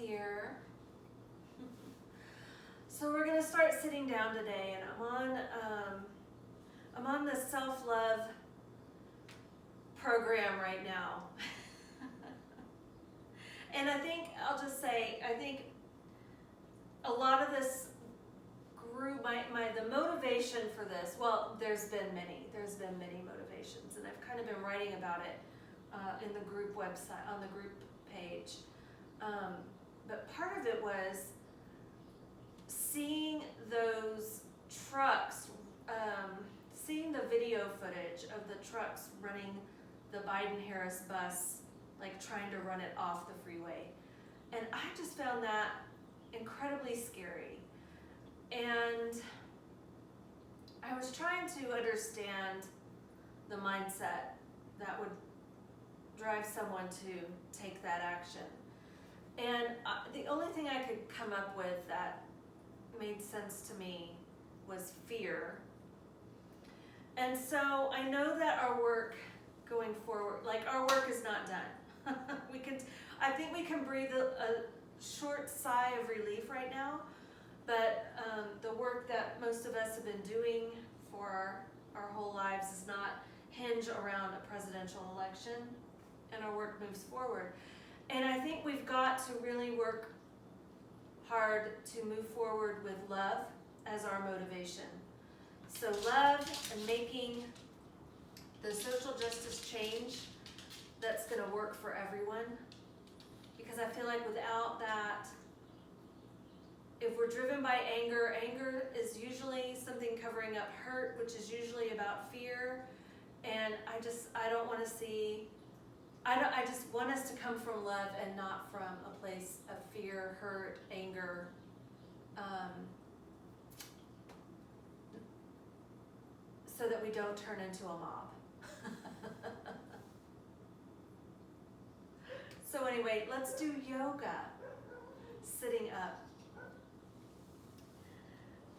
here. So we're going to start sitting down today, and I'm on the self-love program right now. And I think I'll just say, I think a lot of this grew, the motivation for this, well, there's been many motivations, and I've kind of been writing about it in the group website, on the group page. But part of it was seeing those trucks, seeing the video footage of the trucks running the Biden-Harris bus, like trying to run it off the freeway. And I just found that incredibly scary. And I was trying to understand the mindset that would drive someone to take that action. And the only thing I could come up with that made sense to me was fear. And so I know that our work going forward, like our work is not done. I think we can breathe a short sigh of relief right now, but the work that most of us have been doing for our whole lives does not hinge around a presidential election, and our work moves forward. And I think we've got to really work hard to move forward with love as our motivation. So love and making the social justice change that's going to work for everyone. Because I feel like without that, if we're driven by anger, anger is usually something covering up hurt, which is usually about fear. And I don't want to see, I just want us to come from love and not from a place of fear, hurt, anger. So that we don't turn into a mob. So anyway, let's do yoga, sitting up.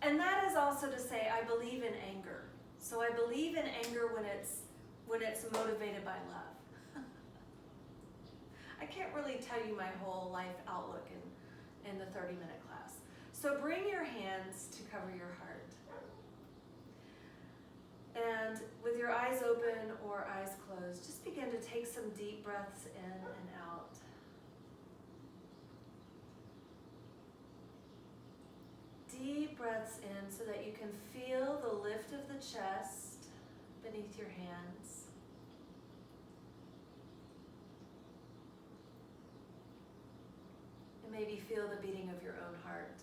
And that is also to say I believe in anger. So I believe in anger when it's motivated by love. I can't really tell you my whole life outlook in the 30-minute class. So bring your hands to cover your heart. And with your eyes open or eyes closed, just begin to take some deep breaths in and out. Deep breaths in so that you can feel the lift of the chest beneath your hands. And maybe feel the beating of your own heart.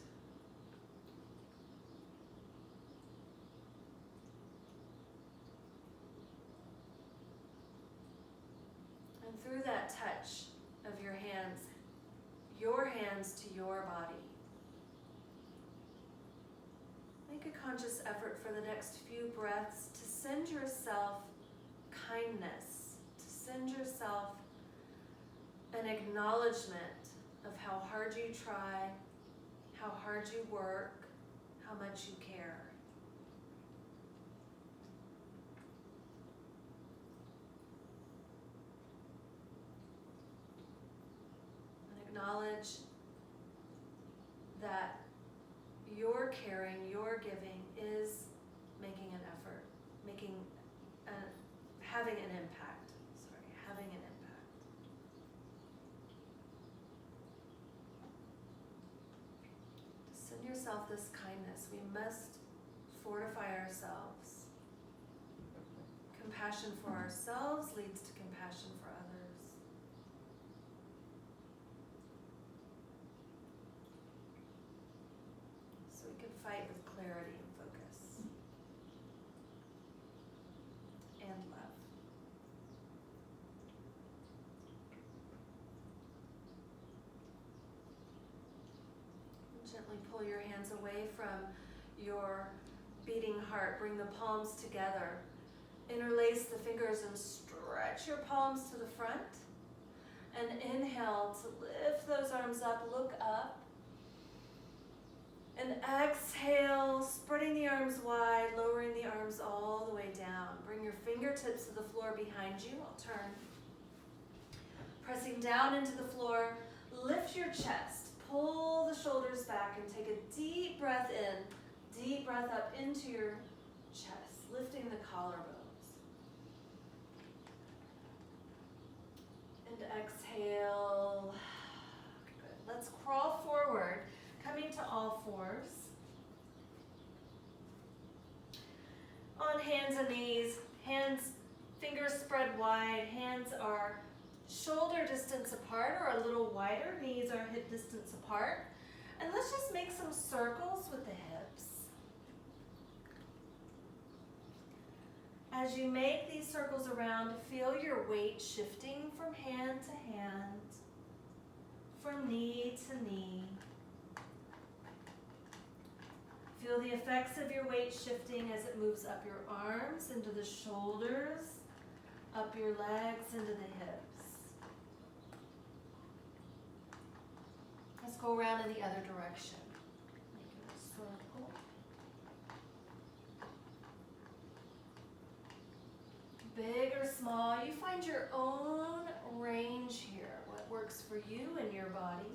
And through that touch of your hands to your body, make a conscious effort for the next few breaths to send yourself kindness, to send yourself an acknowledgement of how hard you try, how hard you work, how much you care. And acknowledge that your caring, your giving is making an effort, having an impact. Having an impact. Send yourself this kindness. We must fortify ourselves. Compassion for ourselves leads to compassion for others. So we can fight with clarity and focus. And love. Gently pull your hands away from your beating heart. Bring the palms together. Interlace the fingers and stretch your palms to the front. And inhale to lift those arms up, look up. And exhale, spreading the arms wide, lowering the arms all the way down. Bring your fingertips to the floor behind you. I'll turn. Pressing down into the floor, lift your chest. pull the shoulders back and take a deep breath in, deep breath up into your chest, lifting the collarbones. And exhale. Good. Let's crawl forward, coming to all fours. On hands and knees, hands, fingers spread wide, hands are shoulder distance apart or a little wider, knees are hip distance apart. And let's just make some circles with the hips. As you make these circles around, feel your weight shifting from hand to hand, from knee to knee. Feel the effects of your weight shifting as it moves up your arms into the shoulders, up your legs into the hips. Let's go around in the other direction. Make a circle. Big or small, you find your own range here, what works for you and your body.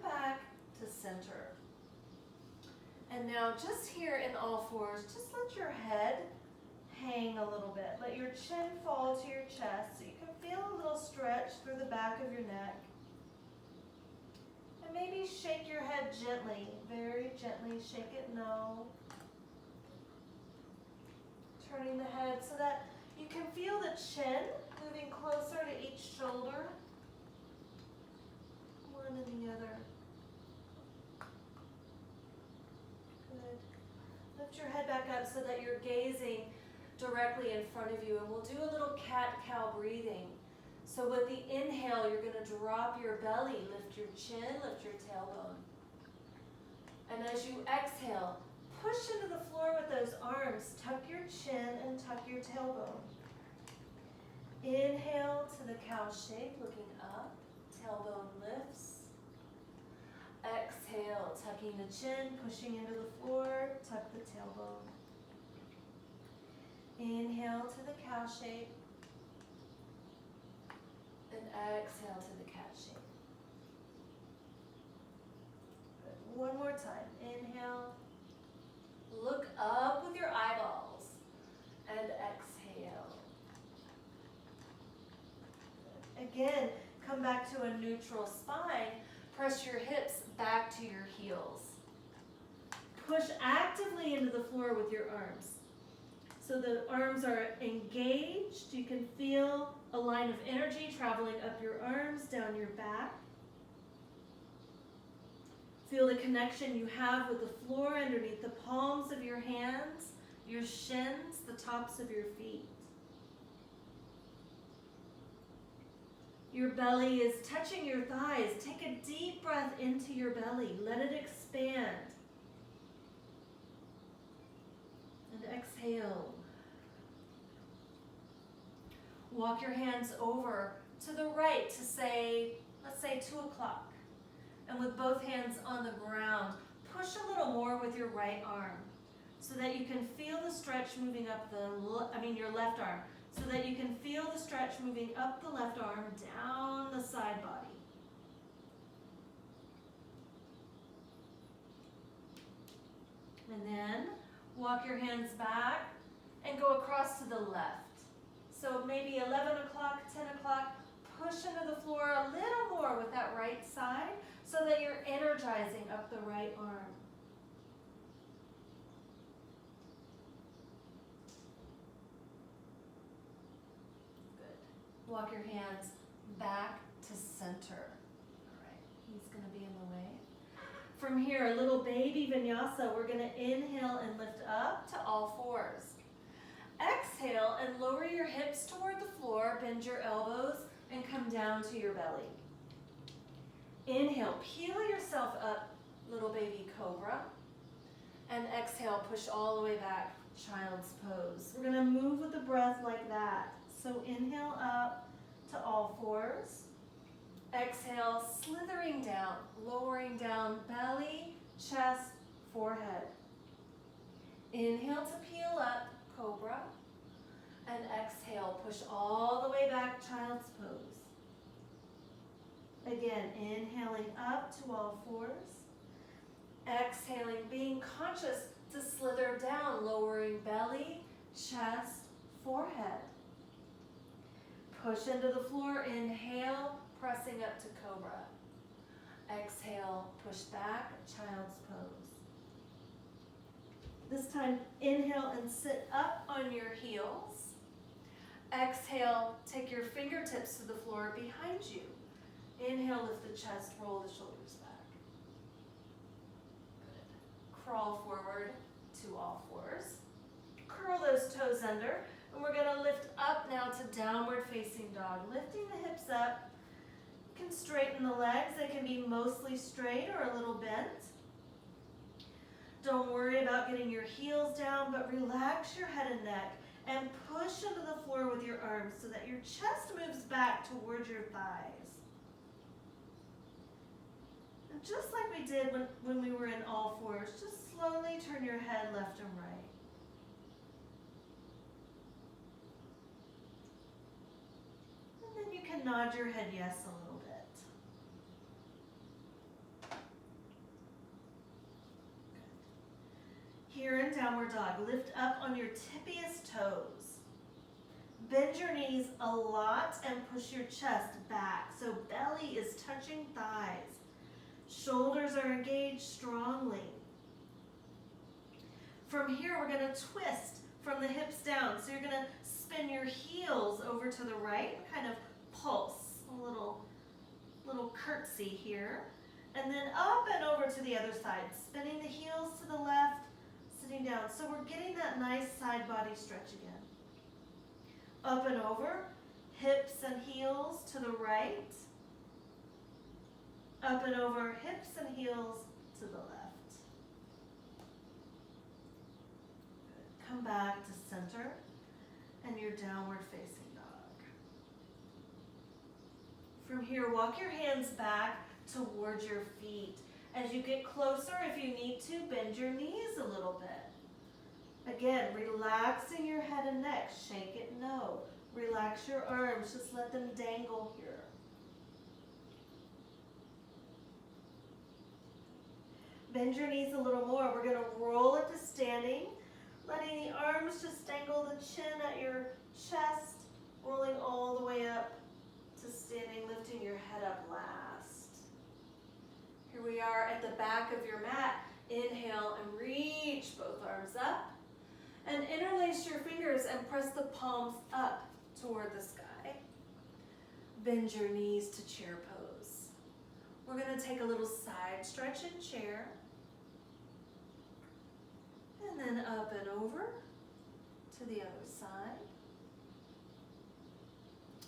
Back to center. And now just here in all fours, just let your head hang a little bit. Let your chin fall to your chest so you can feel a little stretch through the back of your neck. And maybe shake your head gently, very gently, shake it no. Turning the head so that you can feel the chin moving closer to each shoulder. One and the other. Good. Lift your head back up so that you're gazing directly in front of you, and we'll do a little cat-cow breathing. So with the inhale, you're going to drop your belly, lift your chin, lift your tailbone. And as you exhale, push into the floor with those arms, tuck your chin and tuck your tailbone. Inhale to the cow shape, looking up, tailbone lifts. Exhale, tucking the chin, pushing into the floor, tuck the tailbone. Inhale to the cow shape. And exhale to the cat shape. Good. One more time. Inhale. Look up with your eyeballs. And exhale. Good. Again, come back to a neutral spine. Press your hips back to your heels. Push actively into the floor with your arms. So the arms are engaged. You can feel a line of energy traveling up your arms, down your back. Feel the connection you have with the floor underneath the palms of your hands, your shins, the tops of your feet. Your belly is touching your thighs. Take a deep breath into your belly. Let it expand. And exhale. Walk your hands over to the right to say, let's say 2 o'clock. And with both hands on the ground, push a little more with your right arm so that you can feel the stretch moving up your left arm. So that you can feel the stretch moving up the left arm, down the side body. And then walk your hands back and go across to the left. So maybe 11 o'clock, 10 o'clock, push into the floor a little more with that right side so that you're energizing up the right arm. Walk your hands back to center. All right, he's going to be in the way. From here, a little baby vinyasa. We're going to inhale and lift up to all fours. Exhale and lower your hips toward the floor, bend your elbows, and come down to your belly. Inhale, peel yourself up, little baby cobra. And exhale, push all the way back, child's pose. We're going to move with the breath like that. So inhale up to all fours. Exhale, slithering down, lowering down belly, chest, forehead. Inhale to peel up, cobra. And exhale, push all the way back Again, inhaling up to all fours. Exhaling, being conscious to slither down, lowering belly, chest, forehead. Push into the floor, inhale, pressing up to cobra. Exhale, push back, child's pose. This time, inhale and sit up on your heels. Exhale, take your fingertips to the floor behind you. Inhale, lift the chest, roll the shoulders back. Good. Crawl forward to all fours. Curl those toes under, and we're gonna lift up now to downward facing dog. Lifting the hips up. You can straighten the legs. They can be mostly straight or a little bent. Don't worry about getting your heels down, but relax your head and neck and push into the floor with your arms so that your chest moves back towards your thighs. And just like we did when we were in all fours, just slowly turn your head left and right. And then you can nod your head yes a little bit. Here in downward dog, lift up on your tippiest toes. Bend your knees a lot and push your chest back so belly is touching thighs. Shoulders are engaged strongly. From here, we're going to twist from the hips down. So you're going to spin your heels over to the right, kind of pulse, a little curtsy here. And then up and over to the other side, spinning the heels to the left, sitting down. So we're getting that nice side body stretch again. Up and over, hips and heels to the right. Up and over, hips and heels to the left. Good. Come back to center and your downward facing dog. From here, walk your hands back towards your feet. As you get closer, if you need to, bend your knees a little bit. Again, relaxing your head and neck. Shake it, no. Relax your arms, just let them dangle here. Bend your knees a little more. We're going to roll it to standing, letting the arms just dangle the chin at your chest, rolling all the way up to standing, lifting your head up last. Here we are at the back of your mat. Inhale and reach both arms up. And interlace your fingers and press the palms up toward the sky. Bend your knees to chair pose. We're going to take a little side stretch in chair. And then up and over to the other side.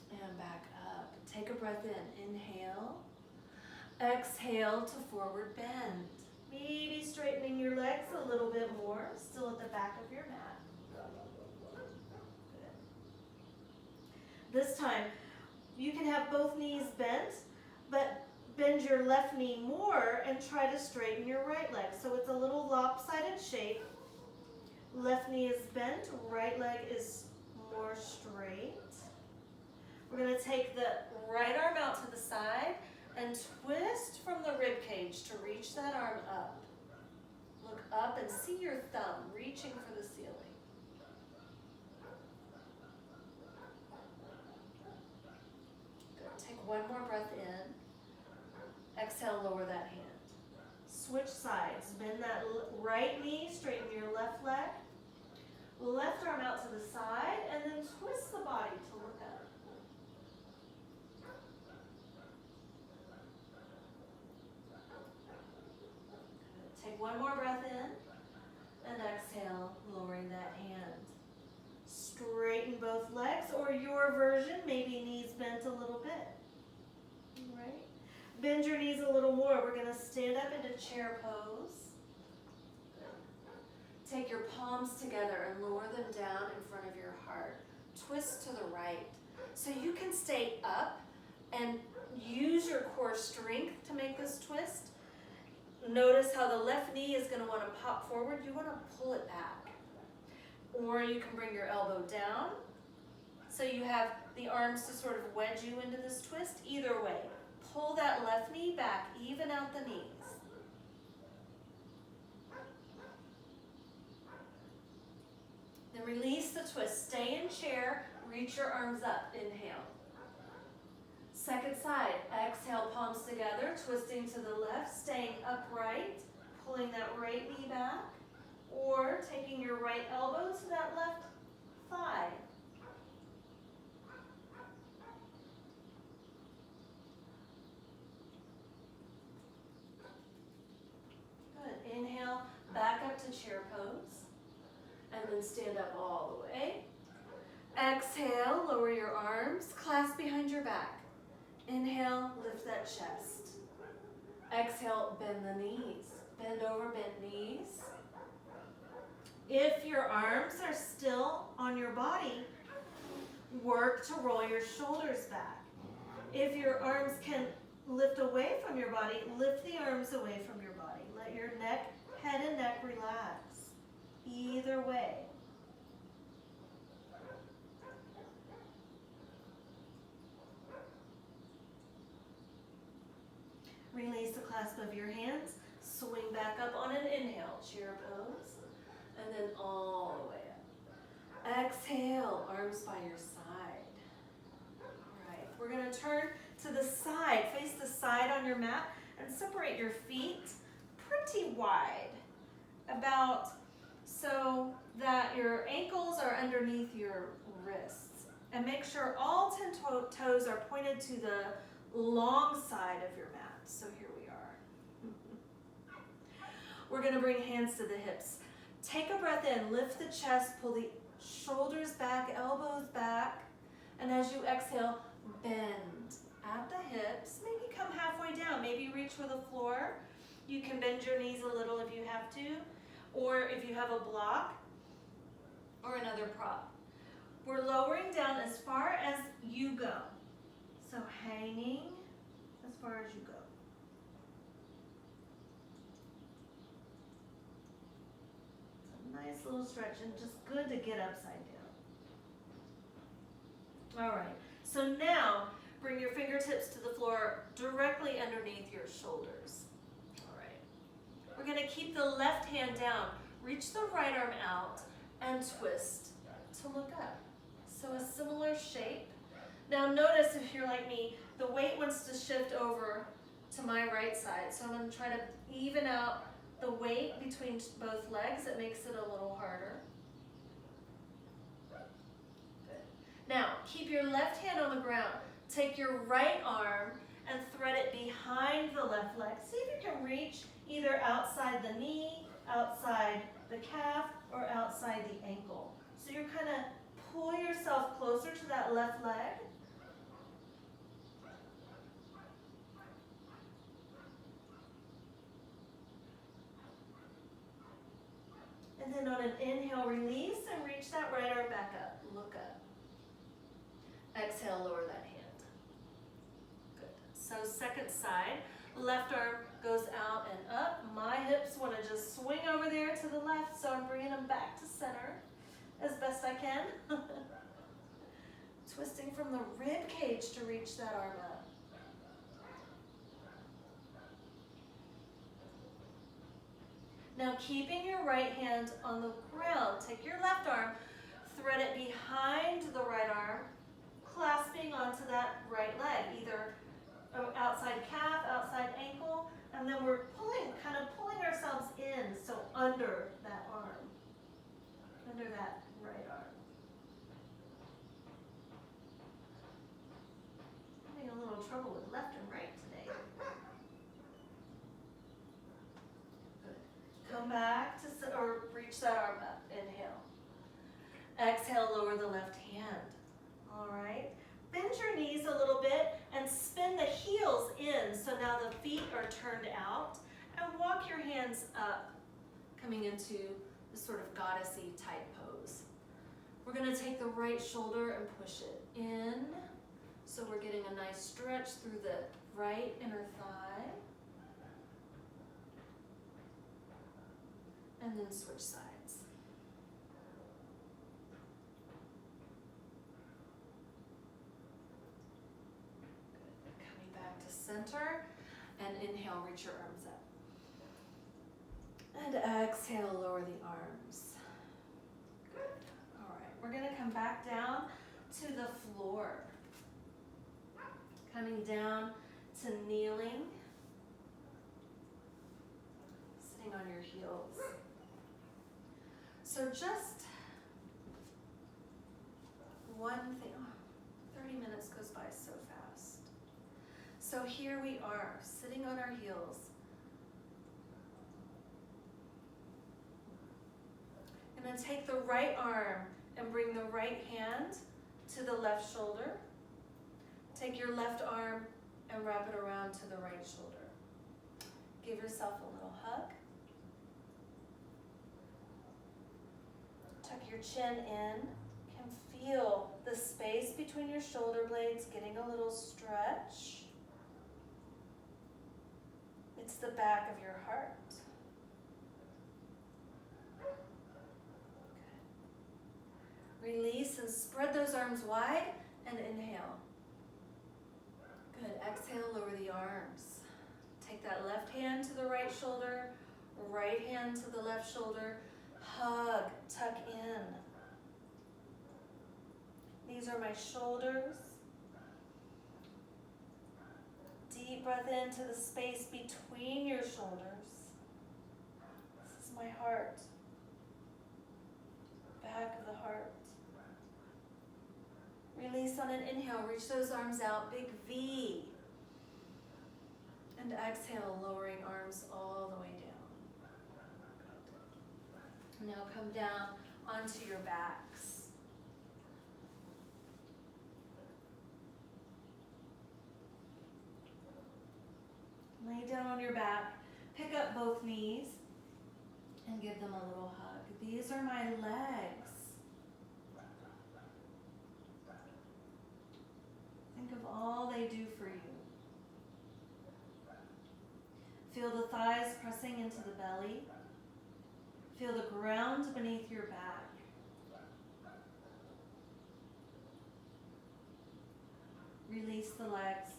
And back up. Take a breath in. Inhale. Exhale to forward bend. Maybe straightening your legs a little bit more, still at the back of your mat. Good. This time, you can have both knees bent, but bend your left knee more and try to straighten your right leg. So it's a little lopsided shape. Left knee is bent, right leg is more straight. We're going to take the right arm out to the side and twist from the rib cage to reach that arm up. Look up and see your thumb reaching for the ceiling. Good. Take one more breath in. Exhale, lower that hand. Switch sides. Bend that right knee, straighten your left leg. Left arm out to the side, and then twist the body to look up. Take one more breath in and exhale, lowering that hand. Straighten both legs, or your version, maybe knees bent a little bit. All right. Bend your knees a little more. We're going to stand up into chair pose. Take your palms together and lower them down in front of your heart. Twist to the right. So you can stay up and use your core strength to make this twist. Notice how the left knee is going to want to pop forward. You want to pull it back. Or you can bring your elbow down. So you have the arms to sort of wedge you into this twist. Either way, pull that left knee back, even out the knees. Then release the twist. Stay in chair, reach your arms up, inhale. Second side, exhale, palms together, twisting to the left, staying upright, pulling that right knee back, or taking your right elbow to that left thigh. Good. Inhale, back up to chair pose, and then stand up all the way. Exhale, lower your arms, clasp behind your back. Inhale, lift that chest. Exhale, bend the knees. Bend over, bend knees. If your arms are still on your body, work to roll your shoulders back. If your arms can lift away from your body, lift the arms away from your body. Let your neck, head and neck relax. Either way. Release the clasp of your hands. Swing back up on an inhale, chair pose. And then all the way up. Exhale, arms by your side. All right, we're going to turn to the side. Face the side on your mat and separate your feet pretty wide. About so that your ankles are underneath your wrists. And make sure all 10 toes are pointed to the long side of your mat. So here we are. We're going to bring hands to the hips. Take a breath in, lift the chest, pull the shoulders back, elbows back, and as you exhale, bend at the hips. Maybe come halfway down, maybe reach for the floor. You can bend your knees a little if you have to, or if you have a block or another prop. We're lowering down as far as you go. So hanging as far as you go. Nice little stretch and just good to get upside down. All right, so now bring your fingertips to the floor directly underneath your shoulders. All right, we're going to keep the left hand down, reach the right arm out and twist to look up. So a similar shape. Now notice if you're like me, the weight wants to shift over to my right side. So I'm going to try to even out the weight between both legs. It makes it a little harder. Good. Now, keep your left hand on the ground. Take your right arm and thread it behind the left leg. See if you can reach either outside the knee, outside the calf, or outside the ankle. So you're kind of pull yourself closer to that left leg. And then on an inhale, release and reach that right arm back up. Look up. Exhale, lower that hand. Good. So second side, left arm goes out and up. My hips want to just swing over there to the left, so I'm bringing them back to center as best I can. Twisting from the rib cage to reach that arm up. Now keeping your right hand on the ground, take your left arm, thread it behind the right arm, clasping onto that right leg, either outside calf, outside ankle, and then we're pulling, kind of pulling ourselves in, so under that arm, under that right arm. Having a little trouble with left and right today. Come back to sit or reach that arm up. Inhale. Exhale, lower the left hand. All right. Bend your knees a little bit and spin the heels in. So now the feet are turned out. And walk your hands up, coming into this sort of goddessy type pose. We're going to take the right shoulder and push it in. So we're getting a nice stretch through the right inner thigh. And then switch sides. Good. Coming back to center. And exhale, lower the arms. Good. All right, we're gonna come back down to the floor. Coming down to kneeling. Sitting on your heels. So just one thing. 30 minutes goes by so fast. So here we are, sitting on our heels. And then take the right arm and bring the right hand to the left shoulder. Take your left arm and wrap it around to the right shoulder. Give yourself a little hug. Tuck your chin in. Can feel the space between your shoulder blades getting a little stretch. It's the back of your heart. Good. Release and spread those arms wide and inhale. Good. Exhale, lower the arms. Take that left hand to the right shoulder, right hand to the left shoulder. Hug, tuck in. These are my shoulders. Deep breath into the space between your shoulders. This is my heart. Back of the heart. Release on an inhale, reach those arms out, big V. And exhale, lowering arms all the way down. Now come down onto your backs. Lay down on your back, pick up both knees, and give them a little hug. These are my legs. Think of all they do for you. Feel the thighs pressing into the belly. Feel the ground beneath your back. Release the legs.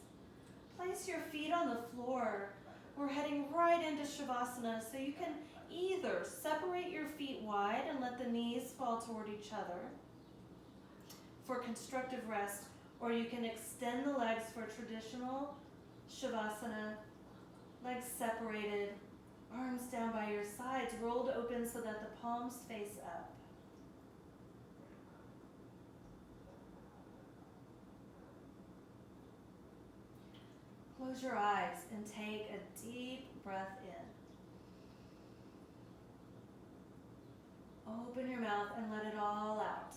Place your feet on the floor. We're heading right into Shavasana, so you can either separate your feet wide and let the knees fall toward each other for constructive rest, or you can extend the legs for traditional Shavasana, legs separated, arms down by your sides, rolled open so that the palms face up. Close your eyes and take a deep breath in. Open your mouth and let it all out.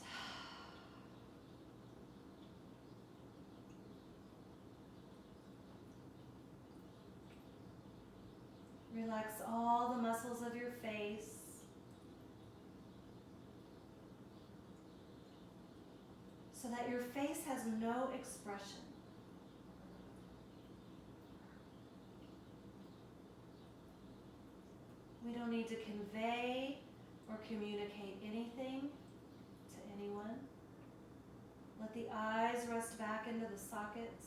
Relax all the muscles of your face. So that your face has no expression. We don't need to convey or communicate anything to anyone. Let the eyes rest back into the sockets.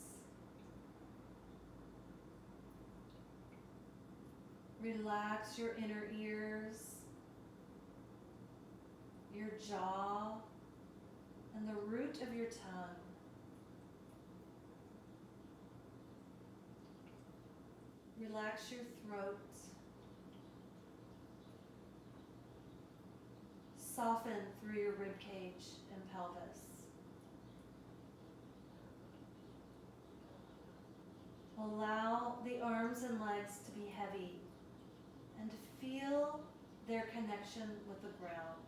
Relax your inner ears, your jaw, and the root of your tongue. Relax your throat. Soften through your rib cage and pelvis. Allow the arms and legs to be heavy and feel their connection with the ground.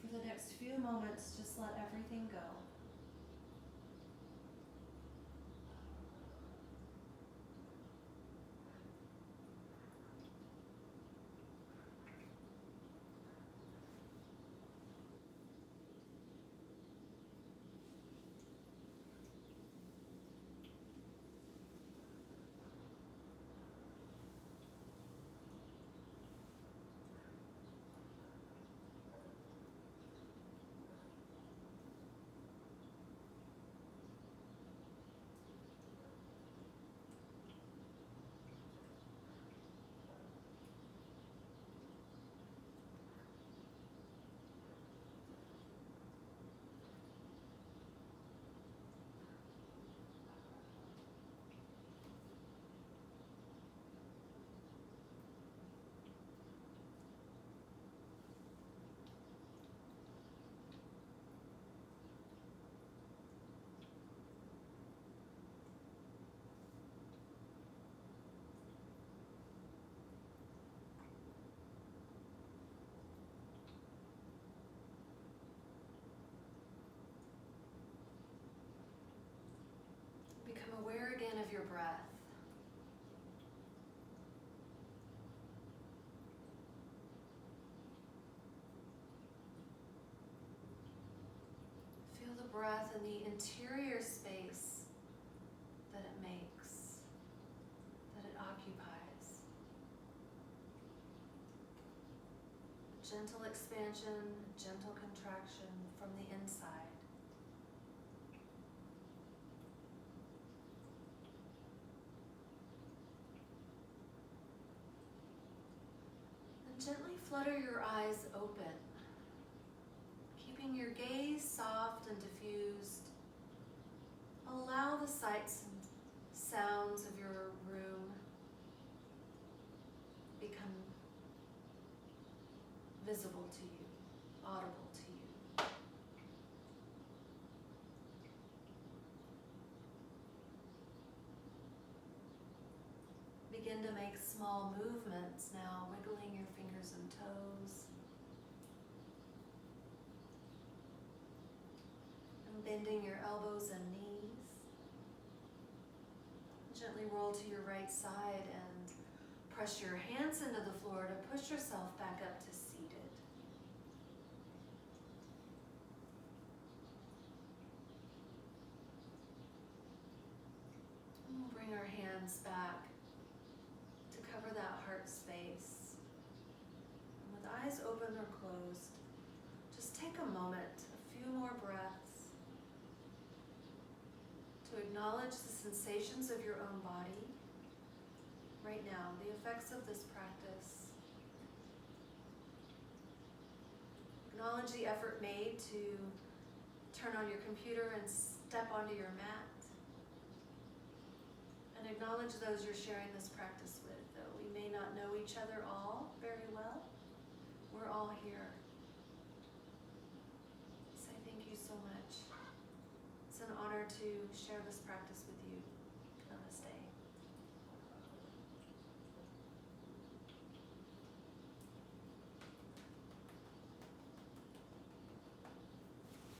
For the next few moments, just let everything go. and the interior space that it makes, that it occupies. Gentle expansion, gentle contraction from the inside. And gently flutter your eyes open, keeping your gaze soft and diffused. Allow the sights and sounds of your room become visible to you, audible to you. Begin to make small movements now, wiggling your fingers and toes, and bending your elbows and knees. Gently roll to your right side and press your hands into the floor to push yourself back up to seated. And we'll bring our hands back to cover that heart space. And with eyes open or closed, just take a moment, a few more breaths, to acknowledge the sensations of your own body right now, the effects of this practice. Acknowledge the effort made to turn on your computer and step onto your mat. And acknowledge those you're sharing this practice with. Though we may not know each other all very well, we're all here. Say thank you so much. It's an honor to share this practice with you.